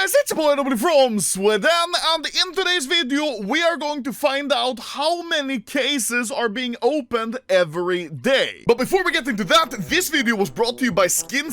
guys, it's your boy Anomaly from Sweden, and in today's video we are going to find out how many cases are being opened every day. But before we get into that, this video was brought to you by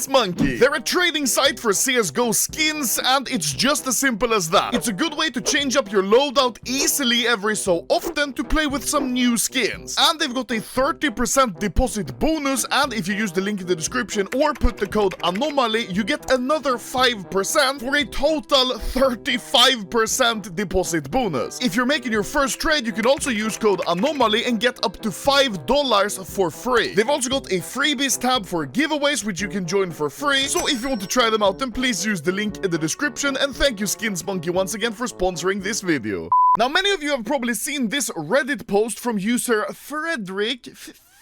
Monkey. They're a trading site for CSGO skins, and it's just as simple as that. It's a good way to change up your loadout easily every so often to play with some new skins. And they've got a 30% deposit bonus, and if you use the link in the description or put the code Anomaly, you get another 5% for a total 35% deposit bonus. If you're making your first trade, you can also use code Anomaly and get up to $5 for free. They've also got a freebies tab for giveaways, which you can join for free. So if you want to try them out, then please use the link in the description. And thank you Monkey once again for sponsoring this video. Now, many of you have probably seen this Reddit post from user Frederick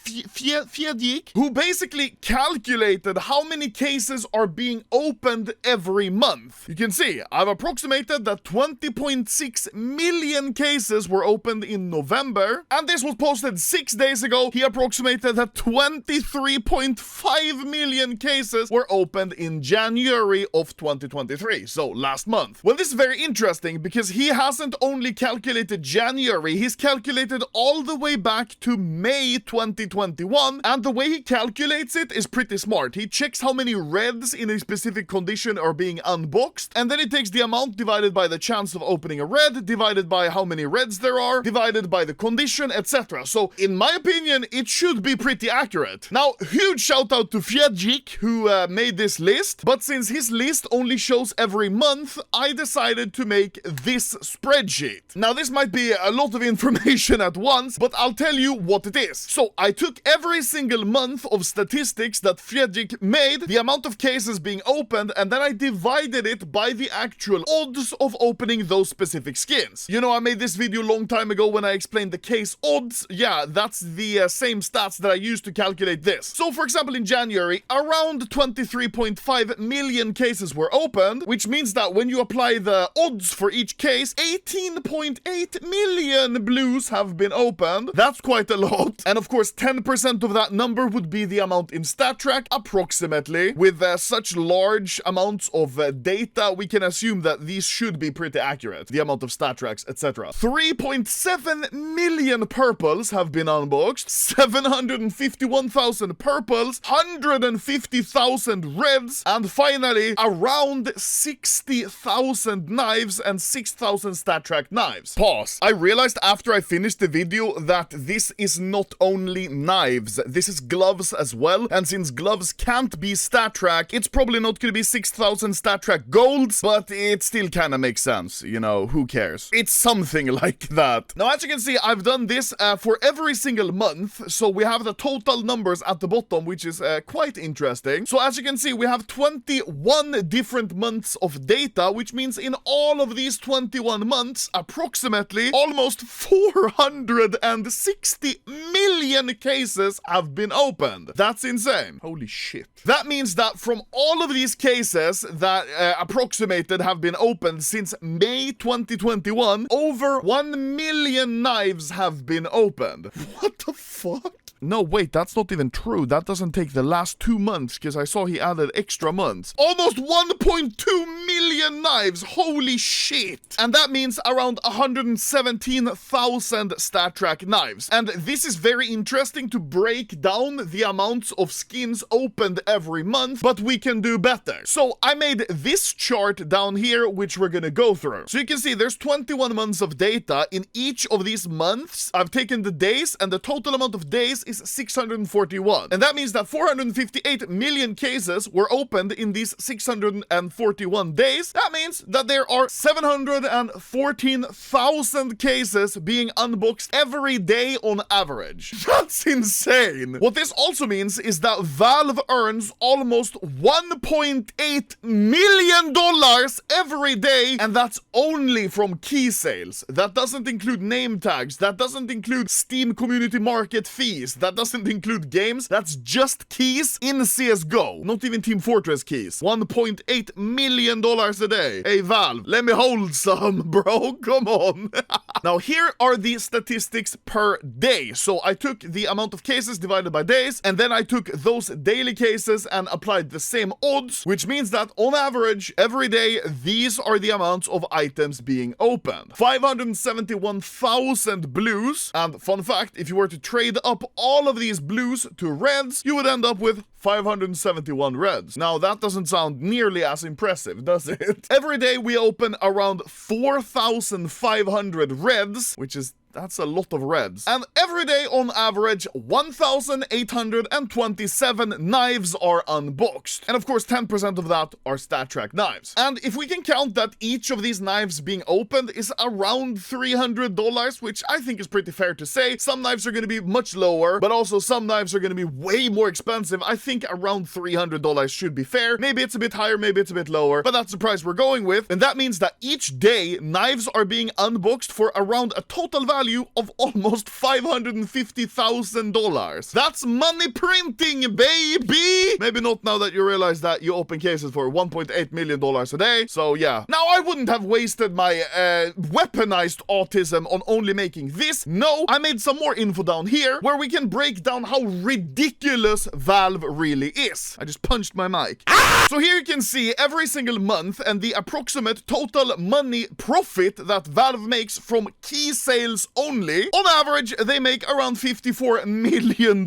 Fiedjik, who basically calculated how many cases are being opened every month. You can see, I've approximated that 20.6 million cases were opened in November, and this was posted 6 days ago. He approximated that 23.5 million cases were opened in January of 2023, so last month. Well, this is very interesting because he hasn't only calculated January, he's calculated all the way back to May 2021, and the way he calculates it is pretty smart. He checks how many reds in a specific condition are being unboxed, and then he takes the amount divided by the chance of opening a red, divided by how many reds there are, divided by the condition, etc. So, in my opinion, it should be pretty accurate. Now, huge shout out to Fiedjik, who made this list, but since his list only shows every month, I decided to make this spreadsheet. Now, this might be a lot of information at once, but I'll tell you what it is. So, I took every single month of statistics that Fiedjik made, the amount of cases being opened, and then I divided it by the actual odds of opening those specific skins. You know, I made this video a long time ago when I explained the case odds. Yeah, that's the same stats that I used to calculate this. So, for example, in January, around 23.5 million cases were opened, which means that when you apply the odds for each case, 18.8 million blues have been opened. That's quite a lot. And of course, 10% of that number would be the amount in StatTrack, approximately. With such large amounts of data, we can assume that these should be pretty accurate, the amount of StatTracks, etc. 3.7 million purples have been unboxed, 751,000 purples, 150,000 reds, and finally, around 60,000 knives and 6,000 StatTrack knives. Pause. I realized after I finished the video that this is not only knives, this is gloves as well, and since gloves can't be StatTrack, it's probably not gonna be 6,000 StatTrack golds, but it still kinda makes sense, you know, who cares? It's something like that. Now, as you can see, I've done this for every single month, so we have the total numbers at the bottom, which is quite interesting. So as you can see, we have 21 different months of data, which means in all of these 21 months, approximately almost 460 million cases have been opened. That's insane. Holy shit. That means that from all of these cases that approximated have been opened since May 2021, over 1 million knives have been opened. What the fuck? No, wait, that's not even true. That doesn't take the last 2 months, because I saw he added extra months. Almost 1.2 million knives! Holy shit! And that means around 117,000 StatTrack knives. And this is very interesting to break down the amounts of skins opened every month, but we can do better. So I made this chart down here, which we're gonna go through. So you can see there's 21 months of data. In each of these months, I've taken the days, and the total amount of days is 641. And that means that 458 million cases were opened in these 641 days. That means that there are 714,000 cases being unboxed every day on average. That's insane. What this also means is that Valve earns almost $1.8 million every day, and that's only from key sales. That doesn't include name tags. That doesn't include Steam community market fees. That doesn't include games. That's just keys in CSGO. Not even Team Fortress keys. $1.8 million a day. Hey, Valve, let me hold some, bro. Come on. Now, here are the statistics per day. So I took the amount of cases divided by days, and then I took those daily cases and applied the same odds, which means that on average, every day, these are the amounts of items being opened. 571,000 blues. And fun fact, if you were to trade up all of these blues to reds, you would end up with 571 reds. Now, that doesn't sound nearly as impressive, does it? Every day we open around 4,500 reds, which is that's a lot of reds. And every day, on average, 1,827 knives are unboxed. And of course, 10% of that are StatTrack knives. And if we can count that each of these knives being opened is around $300, which I think is pretty fair to say. Some knives are going to be much lower, but also some knives are going to be way more expensive. I think around $300 should be fair. Maybe it's a bit higher, maybe it's a bit lower, but that's the price we're going with. And that means that each day, knives are being unboxed for around a total value of almost $550,000. That's money printing, baby! Maybe not now that you realize that you open cases for $1.8 million a day. So yeah. Now, I wouldn't have wasted my weaponized autism on only making this. No, I made some more info down here where we can break down how ridiculous Valve really is. I just punched my mic. So here you can see every single month and the approximate total money profit that Valve makes from key sales only. On average, they make around $54 million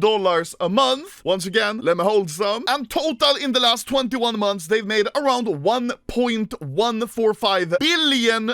a month. Once again, let me hold some. And total in the last 21 months, they've made around $1.145 billion.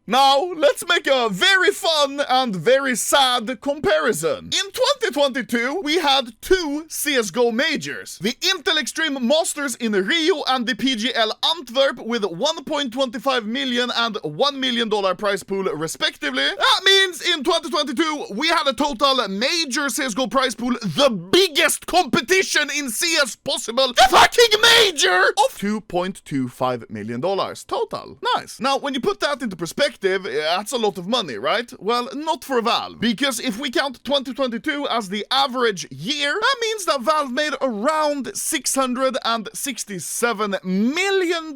Now, let's make a very fun and very sad comparison. In 2022, we had two CSGO majors. The Intel Extreme Masters in Rio and the PGL Antwerp with $1.25 million and $1 million prize pool respectively. That means in 2022, we had a total major CSGO prize pool, the biggest competition in CS possible, the fucking major, of $2.25 million total. Nice. Now, when you put that into perspective, that's a lot of money, right? Well, not for Valve, because if we count 2022 as the average year, that means that Valve made around $667 million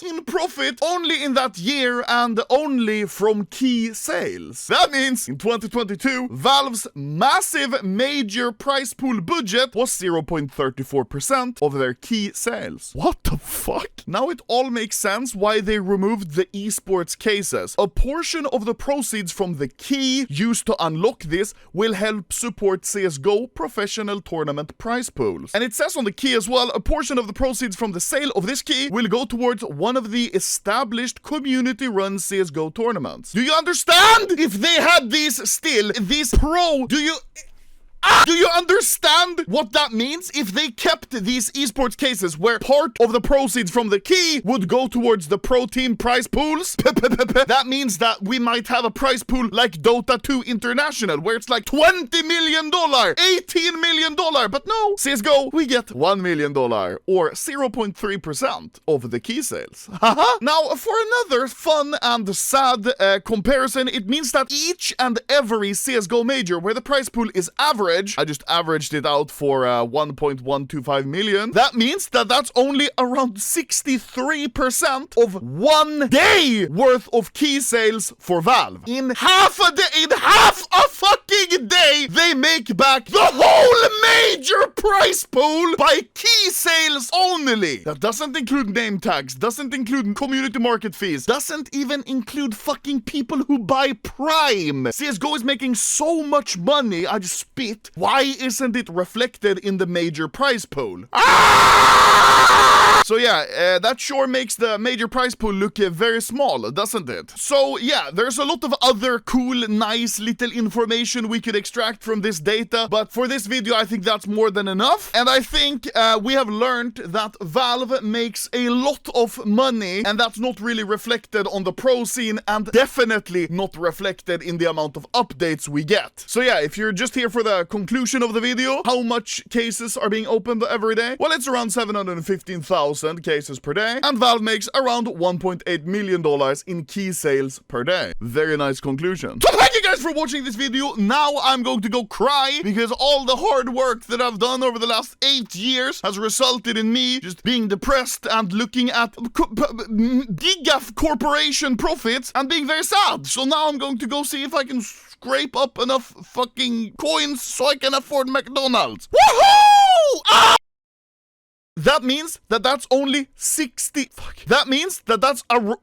in profit only in that year and only from key sales. That means in 2022, Valve's massive major prize pool budget was 0.34% of their key sales. What the fuck? Now it all makes sense why they removed the esports cases. A portion of the proceeds from the key used to unlock this will help support CSGO professional tournament prize pools. And it says on the key as well, a portion of the proceeds from the sale of this key will go towards one of the established community-run CSGO tournaments. Do you understand? If they had these still, these pro, do you understand what that means? If they kept these esports cases where part of the proceeds from the key would go towards the pro team prize pools, that means that we might have a prize pool like Dota 2 International, where it's like $20 million, $18 million, but no, CSGO, we get $1 million, or 0.3% of the key sales. Now, for another fun and sad comparison, it means that each and every CSGO major where the prize pool is average, I just averaged it out for 1.125 million. That means that that's only around 63% of 1 day worth of key sales for Valve. In half a fucking day, they make back the whole major prize pool by key sales only. That doesn't include name tags, doesn't include community market fees, doesn't even include fucking people who buy Prime. CSGO is making so much money, I just spit. Why isn't it reflected in the major prize pool? So yeah, that sure makes the major prize pool look very small, doesn't it? So yeah, there's a lot of other cool, nice little information we could extract from this data, but for this video, I think that's more than enough. And I think we have learned that Valve makes a lot of money, and that's not really reflected on the pro scene, and definitely not reflected in the amount of updates we get. So yeah, if you're just here for the conclusion of the video, how much cases are being opened every day? Well, it's around 715,000. 1,000 cases per day, and Valve makes around $1.8 million in key sales per day. Very nice conclusion. So thank you guys for watching this video. Now I'm going to go cry because all the hard work that I've done over the last 8 years has resulted in me just being depressed and looking at giga corporation profits and being very sad. So now I'm going to go see if I can scrape up enough fucking coins so I can afford McDonald's. Woohoo! Ah! That means that that's only 60. Fuck. That means that that's a